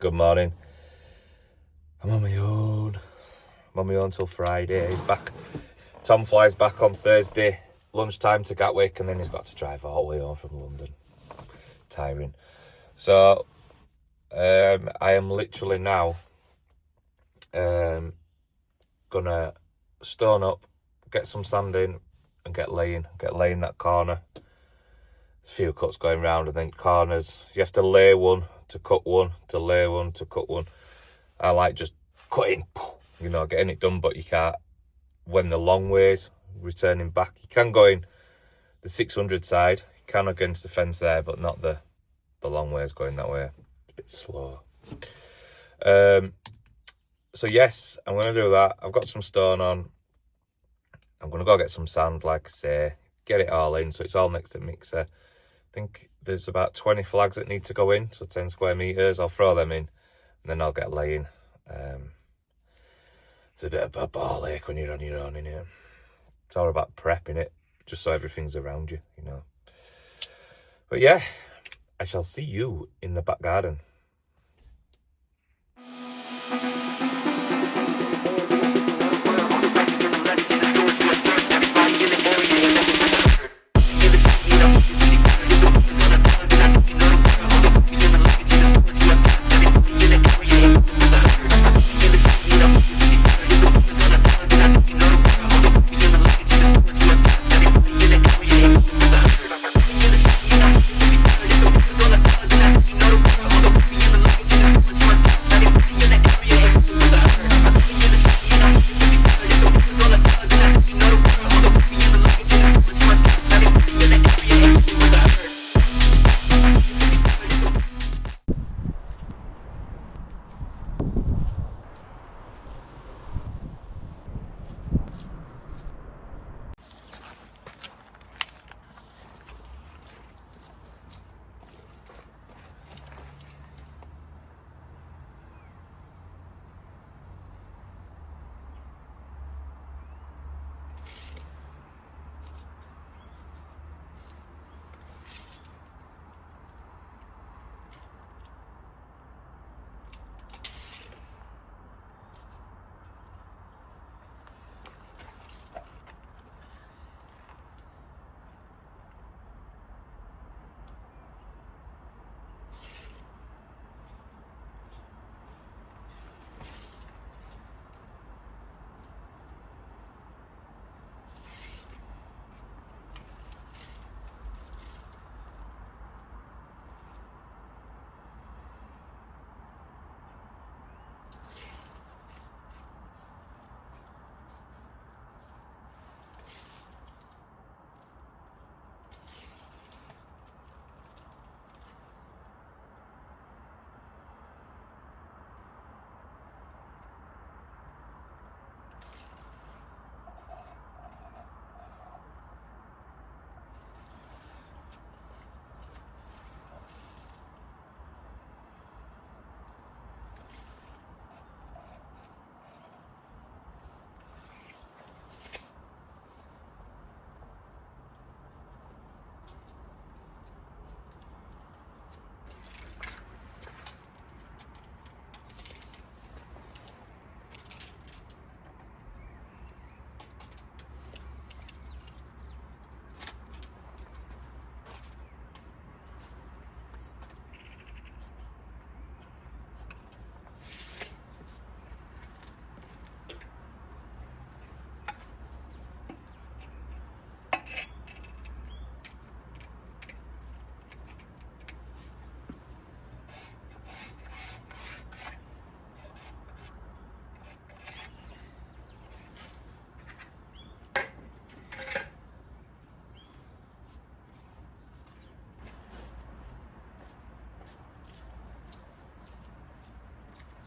Good morning. I'm on my own. I'm on my own till Friday. Back. Tom flies back on Thursday lunchtime to Gatwick, and then he's got to drive all the way home from London. Tiring. So I am literally now gonna stone up, get some sand in, and get laying that corner. There's a few cuts going round, and then corners. You have to lay one to cut one, to lay one to cut one. I like just cutting, getting it done, but you can't when the long ways returning back. You can go in the 600 side, you can against the fence there, but not the long ways going that way. It's a bit slow. So yes, I'm going to do that. I've got some stone on. I'm going to go get some sand, like I say, get it all in, so it's all next to the mixer. I think there's about 20 flags that need to go in, so 10 square metres. I'll throw them in, and then I'll get laying. It's a bit of a ball ache when you're on your own in here. It's all about prepping it, just so everything's around you, But yeah, I shall see you in the back garden.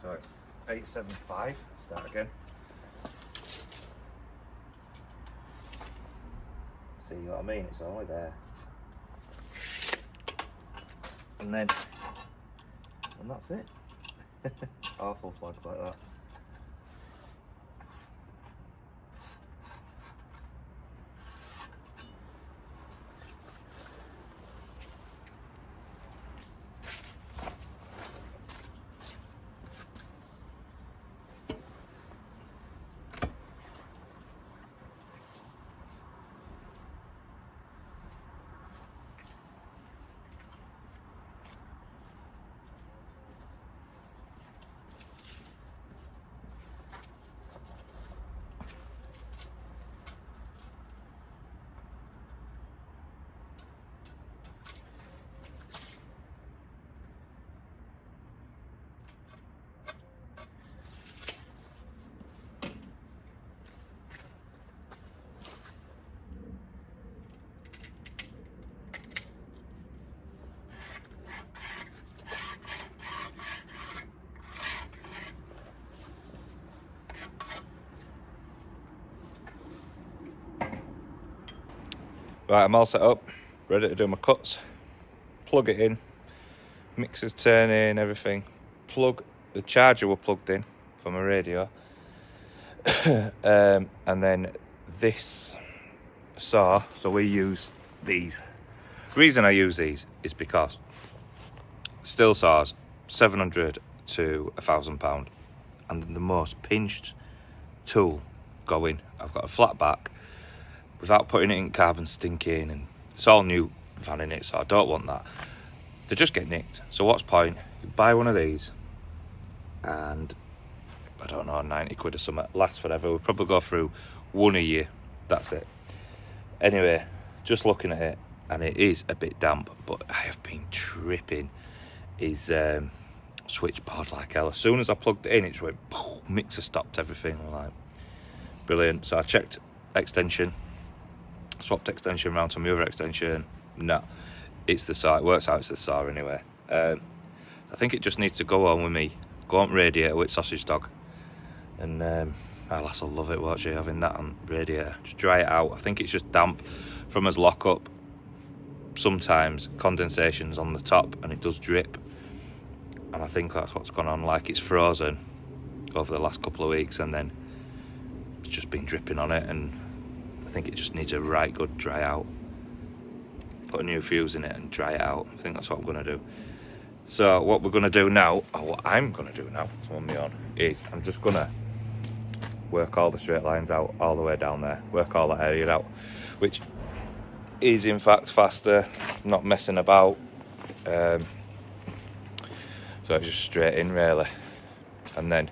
So it's 875, start again. See what I mean? It's only there. And that's it. Awful flags like that. Right, I'm all set up, ready to do my cuts. Plug it in, mixer's turning, everything. The charger were plugged in for my radio. And then this saw, so we use these. The reason I use these is because steel saws, 700 to £1,000, and the most pinched tool going. I've got a flat back without putting it in carbon stinking, and it's all new van in it, so I don't want that. They just get nicked. So what's point? You buy one of these and I don't know, 90 quid or something, lasts forever. We'll probably go through one a year, that's it. Anyway, just looking at it, and it is a bit damp, but I have been tripping his switchboard like hell. As soon as I plugged it in, it just went boom, mixer stopped everything. I'm like, brilliant. So I checked extension, swapped extension around to my other extension. No, it's the saw. It works out, it's the saw anyway. I think it just needs to go on with me, go on radiator with sausage dog. And our lass will love it, won't she, having that on radiator. Just dry it out. I think it's just damp from us lock up. Sometimes condensation's on the top and it does drip. And I think that's what's gone on, like it's frozen over the last couple of weeks and then it's just been dripping on it, and I think it just needs a right good dry out. Put a new fuse in it and dry it out. I think that's what I'm going to do. So what we're going to do now, or what I'm going to do now, on my own, is I'm just going to work all the straight lines out all the way down there, work all that area out, which is in fact faster, not messing about. So it's just straight in really, and then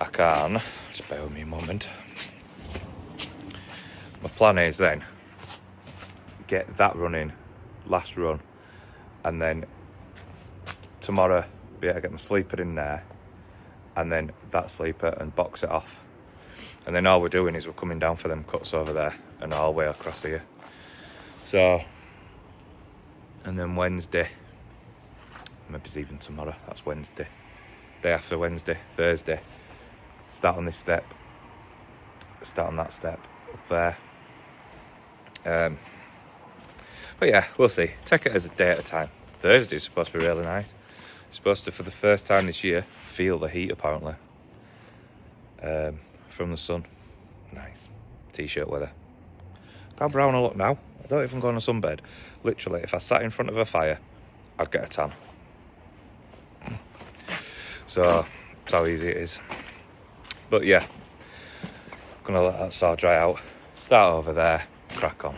I can, just bear with me a moment. My plan is then get that running, last run, and then tomorrow be able to get my sleeper in there, and then that sleeper, and box it off. And then all we're doing is we're coming down for them cuts over there and all the way across here. So, and then Wednesday, maybe it's even tomorrow, that's Wednesday, day after Wednesday, Thursday, start on this step, start on that step up there. But yeah, we'll see. Take it as a day at a time. Thursday's supposed to be really nice. Supposed to, for the first time this year, feel the heat apparently from the sun. Nice. T-shirt weather. Look how brown I look now. I don't even go on a sunbed. Literally, if I sat in front of a fire, I'd get a tan. So that's how easy it is. But yeah, gonna let that saw dry out. Start over there, crack on.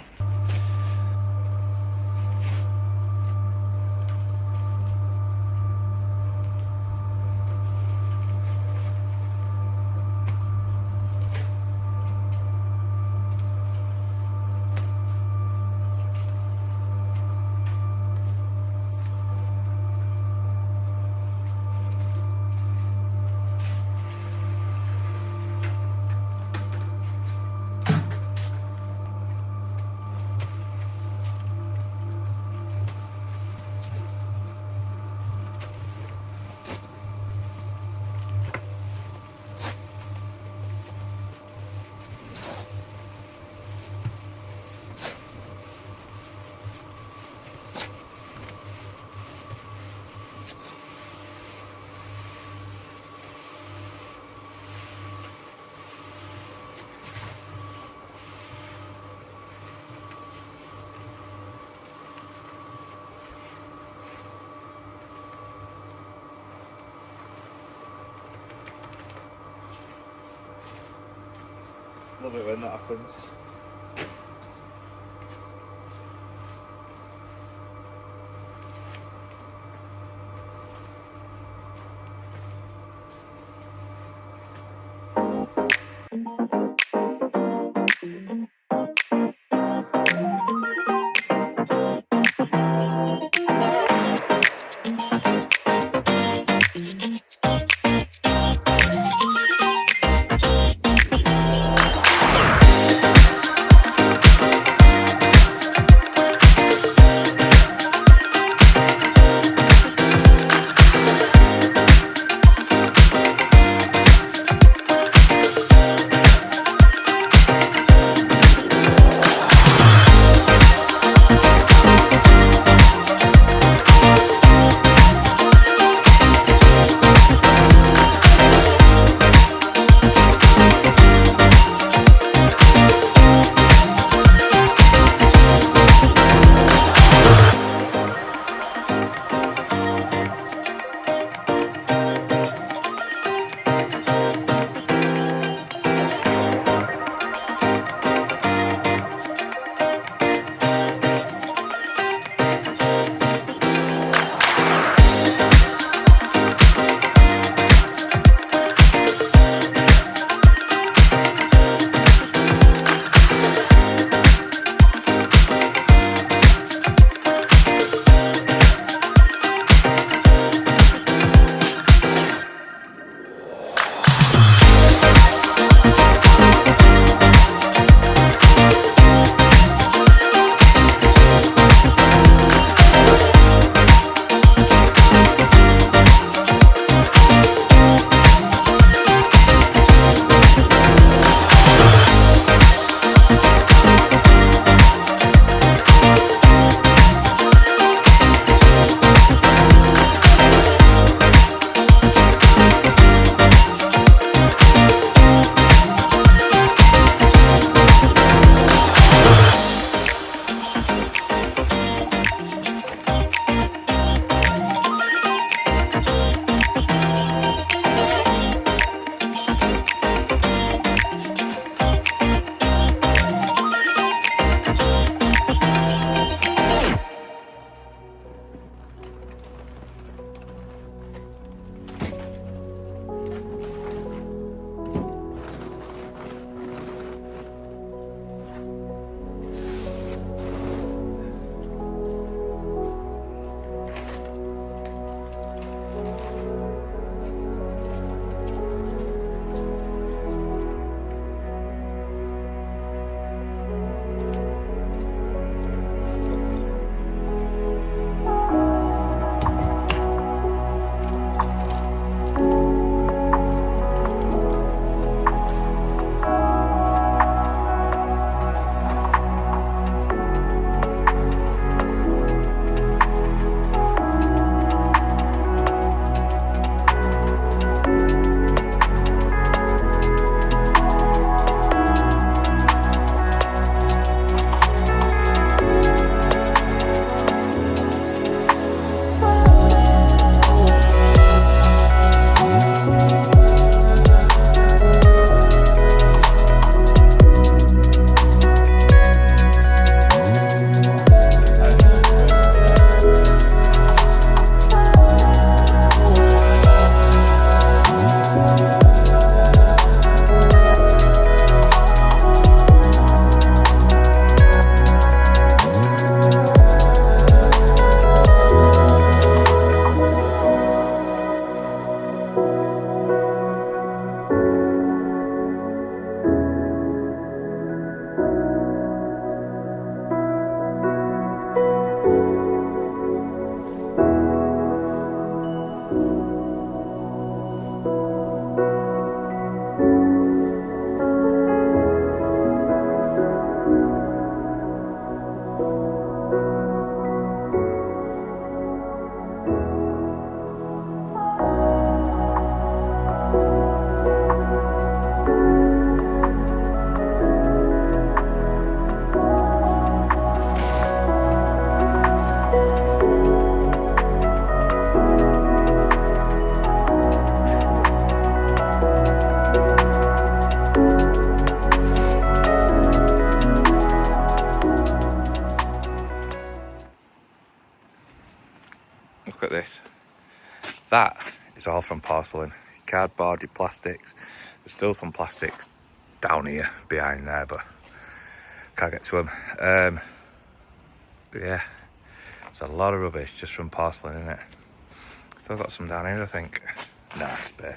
Love it when that happens. That is all from porcelain. Cardboard, plastics. There's still some plastics down here behind there, but can't get to them. Yeah, it's a lot of rubbish just from porcelain, isn't it? Still got some down here, I think. Nah, it's a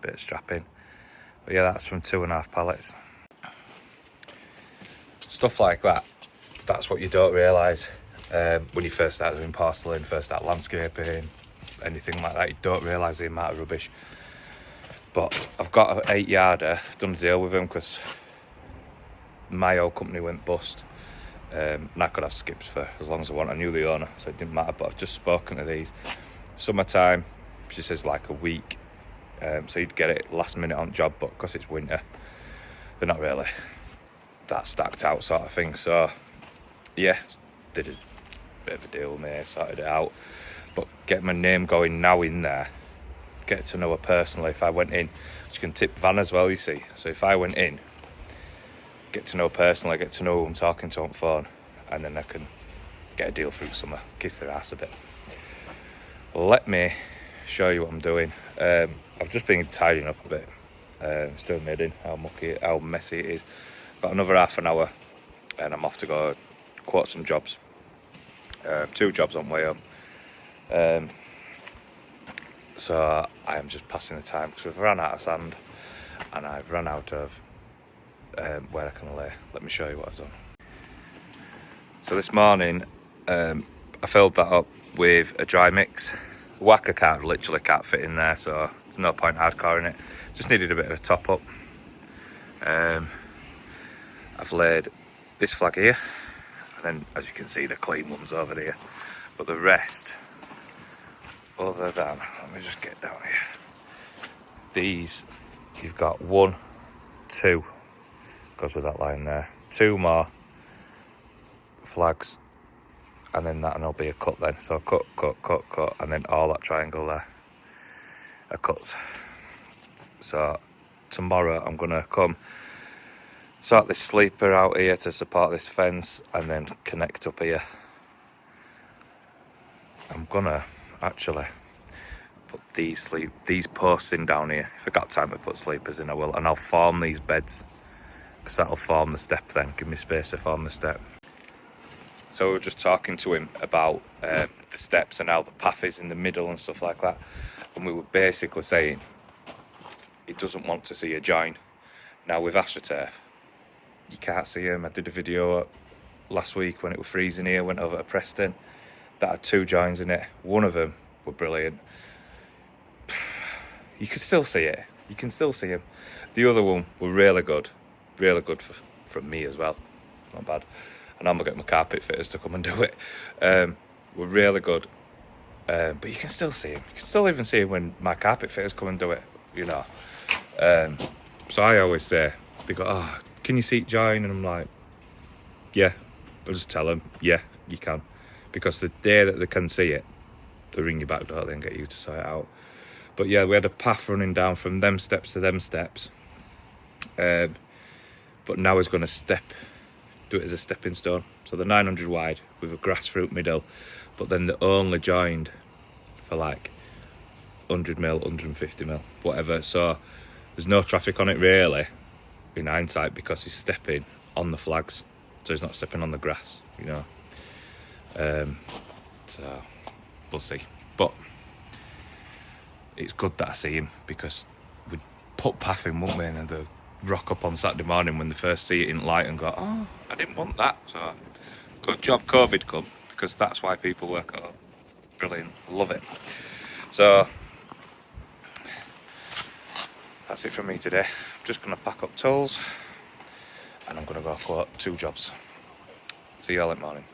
bit of strapping. But yeah, that's from 2.5 pallets. Stuff like that, that's what you don't realise when you first start doing porcelain, first start landscaping, anything like that. You don't realise the amount of rubbish. But I've got an 8-yarder, done a deal with him because my old company went bust. And I could have skips for as long as I want. I knew the owner, so it didn't matter. But I've just spoken to these. Summertime, she says like a week. So you'd get it last minute on job, but because it's winter, they're not really that stacked out sort of thing. So yeah, did a bit of a deal with me, sorted it out. But get my name going now in there, get to know her personally. If I went in, she can tip Van as well, you see. So if I went in, get to know her personally, get to know who I'm talking to on the phone, and then I can get a deal through summer, kiss their ass a bit. Let me show you what I'm doing. I've just been tidying up a bit. Still admitting how messy it is. Got another half an hour and I'm off to go quote some jobs. 2 jobs on way home. So I am just passing the time because we've run out of sand and I've run out of where I can lay. Let me show you what I've done. So this morning I filled that up with a dry mix. Whacker literally can't fit in there, so there's no point hardcoring it. Just needed a bit of a top up. I've laid this flag here, and then as you can see the clean ones over here. But the rest, other than, let me just get down here. These, you've got 1, 2, goes with that line there. 2 more flags, and then that'll be a cut then. So cut, and then all that triangle there are cuts. So tomorrow I'm gonna come sort this sleeper out here to support this fence and then connect up here. I'm gonna actually put these posts in down here. If I got time to put sleepers in, I will, and I'll form these beds because that'll form the step then, give me space to form the step. So we were just talking to him about the steps and how the path is in the middle and stuff like that. And we were basically saying he doesn't want to see a join. Now with AstroTurf, you can't see him. I did a video last week when it was freezing here, went over to Preston. That had 2 joins in it. One of them were brilliant. You can still see it. You can still see him. The other one were really good from me as well. Not bad. And I'm gonna get my carpet fitters to come and do it. We're really good, but you can still see him. You can still even see him when my carpet fitters come and do it, you know. So I always say, they go, "Oh, can you see it join?" And I'm like, "Yeah." I'll just tell them, "Yeah, you can," because the day that they can see it, they ring you back, don't they, and get you to sort it out. But yeah, we had a path running down from them steps to them steps. But now he's going to do it as a stepping stone. So the 900 wide with a grass fruit middle, but then they're only joined for like 100mm, 150mm, whatever. So there's no traffic on it really, in hindsight, because he's stepping on the flags. So he's not stepping on the grass, you know. So we'll see. But it's good that I see him, because we'd put path in, wouldn't we? And then the rock up on Saturday morning when they first see it in light and go, "Oh, I didn't want that." So good job COVID come, because that's why people work at home. Brilliant, love it. So that's it from me today. I'm just gonna pack up tools and I'm gonna go quote 2 jobs. See you all in the morning.